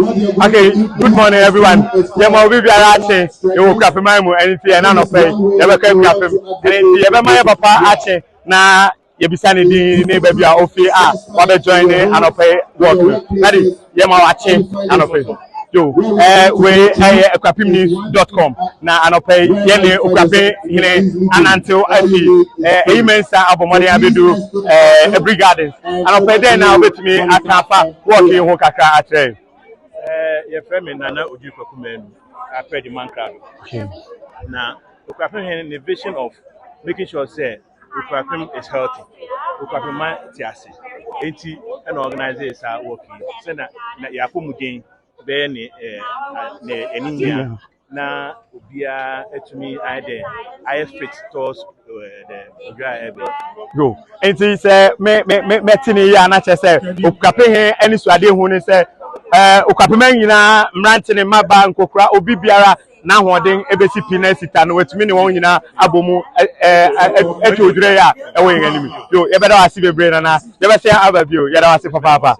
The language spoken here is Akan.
Okay, good morning everyone. Yemo bi biara ache e wo Okuapemman mu enti e na no pay. Ye be ka Okuapem. Enti ye be ma ye papa ache na ye bisa ne din ne ba bia ofi a wa be join ne anopay work. That is yemo ache anopay. Yo, we Okuapemnews.com na anopay ye ne OkuapeHene anantil afi imensa abomode abedu every gardens. Anopay den na obetimi akafa work ho kakra ache. Your friend Nana Odwi Kwaku Manu Aprede Amankrado. Now, OkuapeHene the vision of making sure say Okuapem is healthy. Okuapemman Hene and organizers are working. So na yakumu gain be ne eninya na obia etumi ide fit stores the Odwi ebe. Go. Enti say me tini ya na che say OkuapeHene eni suade hu ni say Okuapemman nyina mrante ne maba nkokura obi biara na hoden ebesi pina sita no wetumi ne won nyina abomu eto odure ya ewo yen anim yo ye beda wase bebre na ye be say ababio ye da wase papa